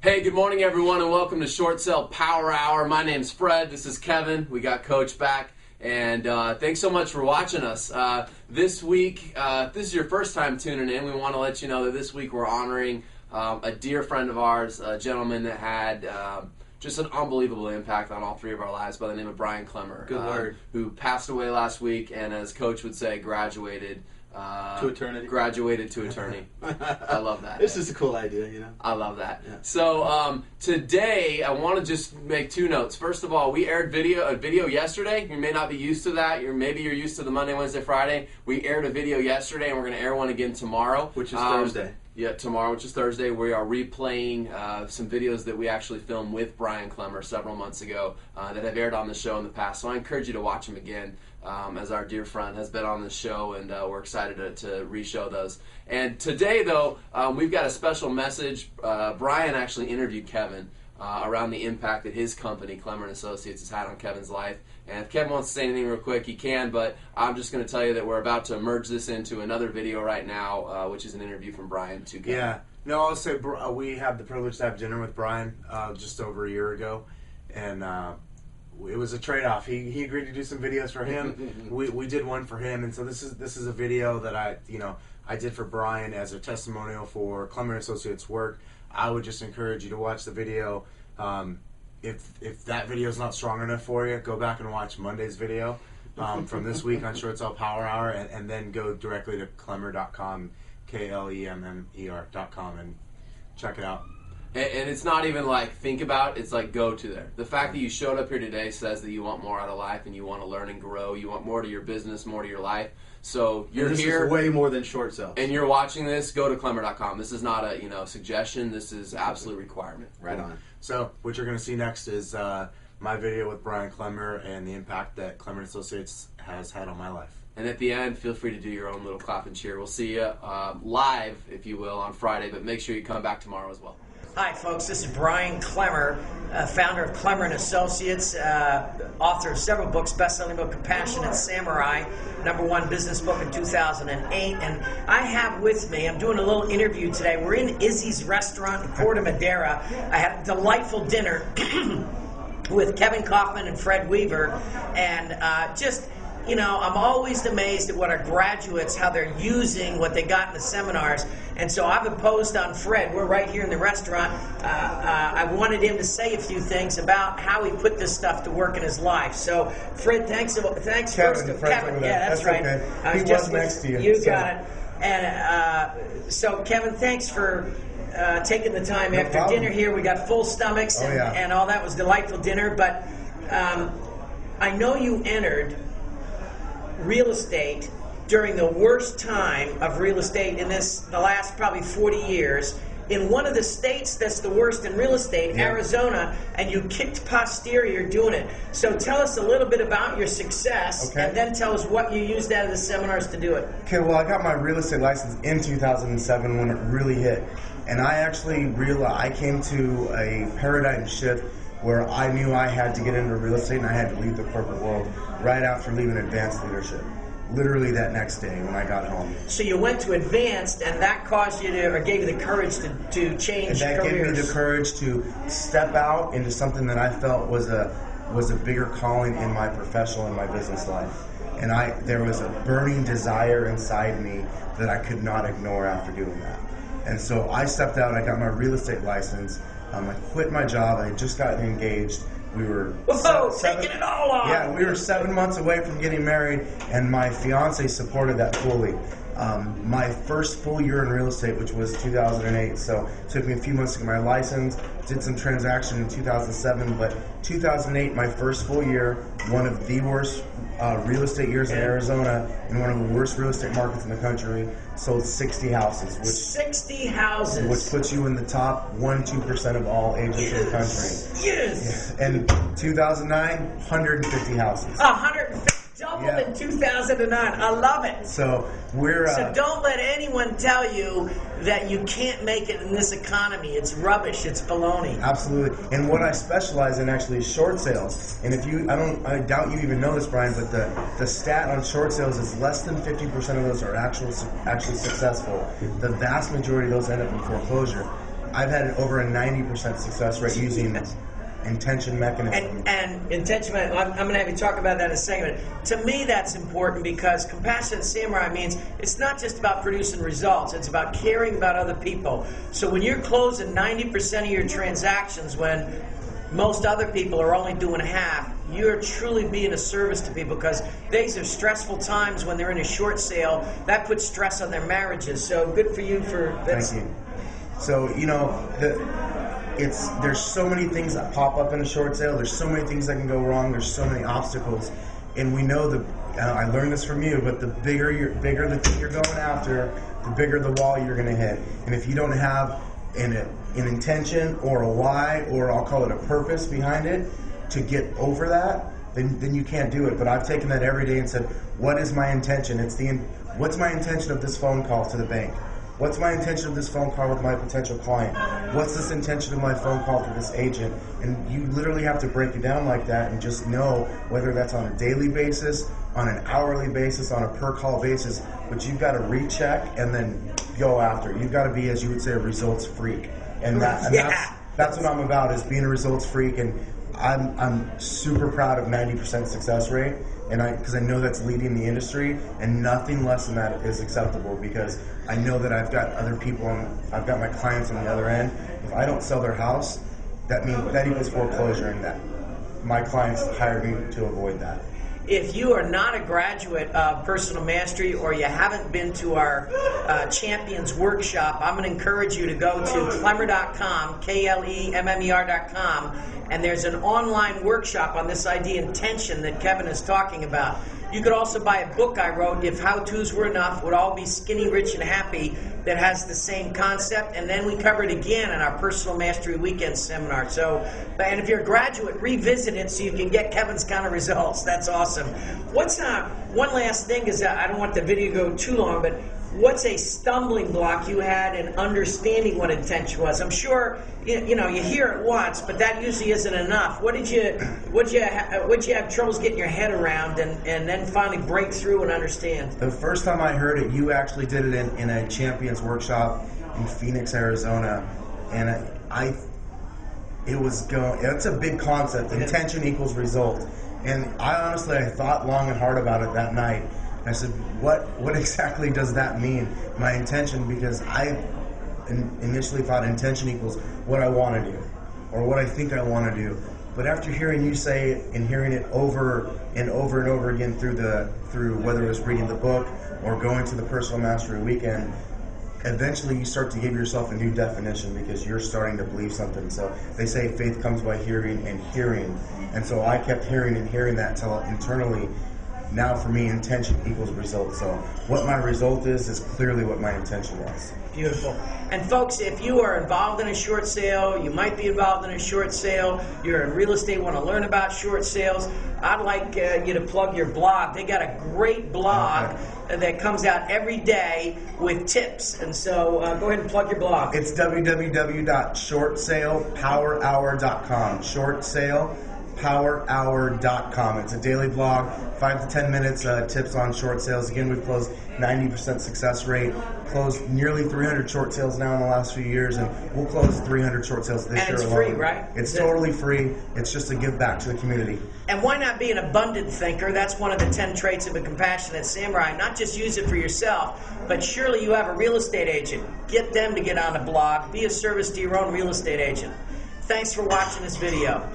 Hey, good morning everyone and welcome to Short Sale Power Hour. My name's Fred, this is Kevin, we got Coach back, and thanks so much for watching us. This week, if this is your first time tuning in, we want to let you know that this week we're honoring a dear friend of ours, a gentleman that had just an unbelievable impact on all three of our lives by the name of Brian Klemmer. Good word. Who passed away last week and, as Coach would say, graduated to eternity. Graduated to eternity. I love that. This is a cool idea, you know. I love that. Yeah. So today I want to just make two notes. First of all, we aired a video yesterday. You may not be used to that. Maybe you're used to the Monday, Wednesday, Friday. We aired a video yesterday, and we're going to air one again tomorrow, which is Thursday. Yeah, tomorrow, which is Thursday. We are replaying some videos that we actually filmed with Brian Klemmer several months ago that have aired on the show in the past. So I encourage you to watch them again, as our dear friend has been on the show, and we're excited to re-show those. And today, though, we've got a special message. Brian actually interviewed Kevin around the impact that his company, Klemmer and Associates, has had on Kevin's life. And if Kevin wants to say anything real quick, he can, but I'm just going to tell you that we're about to merge this into another video right now, which is an interview from Brian to Kevin. Yeah. No, I'll say we had the privilege to have dinner with Brian just over a year ago, and it was a trade-off. He agreed to do some videos for him. we did one for him, and so this is a video that I did for Brian as a testimonial for Klemmer and Associates work. I would just encourage you to watch the video. If that video is not strong enough for you, go back and watch Monday's video from this week on Short Sale Power Hour, and then go directly to Klemmer.com, KLEMMER.com, and check it out. And it's not even like think about, it's like go to there. The fact that you showed up here today says that you want more out of life and you want to learn and grow. You want more to your business, more to your life. So you're this here. Is way more than short sales. And you're watching this, go to Klemmer.com. This is not a suggestion. This is absolute requirement. Right on. So what you're going to see next is my video with Brian Klemmer and the impact that Klemmer and Associates has had on my life. And at the end, feel free to do your own little clap and cheer. We'll see you live, if you will, on Friday, but make sure you come back tomorrow as well. Hi, folks. This is Brian Klemmer, founder of Klemmer and Associates, author of several books, best-selling book, Compassionate Samurai, #1 business book in 2008. And I have with me, I'm doing a little interview today. We're in Izzy's restaurant in Corte Madera. I had a delightful dinner with Kevin Kauffman and Fred Weaver, and I'm always amazed at what our graduates, how they're using what they got in the seminars. And so I've imposed on Fred. We're right here in the restaurant. I wanted him to say a few things about how he put this stuff to work in his life. So, Fred, thanks first to Kevin. Yeah, that's right. Okay. He was next to you. You got it. And so, Kevin, thanks for taking the time after dinner here. We got full stomachs and all that. Was delightful dinner. But I know you entered real estate during the worst time of real estate in the last probably 40 years in one of the states that's the worst in real estate, Arizona, and you kicked posterior doing it. So tell us a little bit about your success, and then tell us what you used out of the seminars to do it. Okay, well, I got my real estate license in 2007 when it really hit, and I actually realized I came to a paradigm shift where I knew I had to get into real estate and I had to leave the corporate world right after leaving advanced leadership. Literally that next day when I got home. So you went to advanced, and that caused you to, or gave you the courage to change careers. And that gave me the courage to step out into something that I felt was a bigger calling in my professional and my business life. And there was a burning desire inside me that I could not ignore after doing that. And so I stepped out, I got my real estate license, I quit my job, I had just gotten engaged. We were taking it all on. Yeah, we were 7 months away from getting married, and my fiance supported that fully. My first full year in real estate, which was 2008, so it took me a few months to get my license, did some transaction in 2007, but 2008, my first full year, one of the worst real estate years in Arizona, in one of the worst real estate markets in the country, sold 60 houses. 60 houses? Which puts you in the top 1-2% of all agents in the country. Yes! And 2009, 150 houses. 150. Doubled in 2009. I love it. So we're. So don't let anyone tell you that you can't make it in this economy. It's rubbish. It's baloney. Absolutely. And what I specialize in actually is short sales. And if you, I doubt you even know this, Brian, but the stat on short sales is less than 50% of those are actually successful. The vast majority of those end up in foreclosure. I've had over a 90% success rate using intention mechanism. And intention, I'm going to have you talk about that in a second. To me, that's important because Compassionate Samurai means it's not just about producing results, it's about caring about other people. So when you're closing 90% of your transactions when most other people are only doing half, you're truly being a service to people, because these are stressful times when they're in a short sale. That puts stress on their marriages. So good for you for this. Thank you. So, you know, there's so many things that pop up in a short sale. There's so many things that can go wrong. There's so many obstacles. And we know I learned this from you, but the bigger the thing you're going after, the bigger the wall you're going to hit. And if you don't have an intention or a why, or I'll call it a purpose behind it to get over that, then you can't do it. But I've taken that every day and said, what is my intention? What's my intention of this phone call to the bank? What's my intention of this phone call with my potential client? What's this intention of my phone call to this agent? And you literally have to break it down like that and just know whether that's on a daily basis, on an hourly basis, on a per call basis, but you've got to recheck and then go after. You've got to be, as you would say, a results freak. And that's what I'm about, is being a results freak. And I'm super proud of 90% success rate, and because I know that's leading the industry, and nothing less than that is acceptable, because I know that I've got other people, I've got my clients on the other end. If I don't sell their house, that equals foreclosure, and that my clients hired me to avoid that. If you are not a graduate of Personal Mastery, or you haven't been to our Champions Workshop, I'm going to encourage you to go to Klemmer.com, KLEMMER.com, and there's an online workshop on this idea, intention, that Kevin is talking about. You could also buy a book I wrote, If How-Tos Were Enough, Would All Be Skinny, Rich, and Happy, that has the same concept, and then we cover it again in our Personal Mastery Weekend Seminar. So, and if you're a graduate, revisit it so you can get Kevin's kind of results. That's awesome. What's one last thing, is I don't want the video to go too long, but what's a stumbling block you had in understanding what intention was? I'm sure you hear it once, but that usually isn't enough. What did you have troubles getting your head around, and then finally break through and understand? The first time I heard it, you actually did it in a Champions Workshop in Phoenix, Arizona, and it's a big concept. Intention equals result. And I thought long and hard about it that night. I said, what exactly does that mean? My intention, because I initially thought intention equals what I want to do, or what I think I want to do. But after hearing you say it, and hearing it over and over and over again through whether it was reading the book or going to the Personal Mastery Weekend, eventually you start to give yourself a new definition, because you're starting to believe something. So they say faith comes by hearing and hearing. And so I kept hearing and hearing that until internally, now for me, intention equals result. So what my result is clearly what my intention was. Beautiful. And folks, if you are involved in a short sale, you might be involved in a short sale, you're in real estate, want to learn about short sales, I'd like you to plug your blog. They got a great blog that comes out every day with tips. And so go ahead and plug your blog. It's www.shortsalepowerhour.com. Shortsalepowerhour.com. It's a daily blog, 5 to 10 minutes, tips on short sales. Again, we've closed 90% success rate, closed nearly 300 short sales now in the last few years, and we'll close 300 short sales this year alone. And it's free, right? It's totally free. It's just a give back to the community. And why not be an abundant thinker? That's one of the 10 traits of a compassionate samurai. Not just use it for yourself, but surely you have a real estate agent. Get them to get on a blog. Be a service to your own real estate agent. Thanks for watching this video.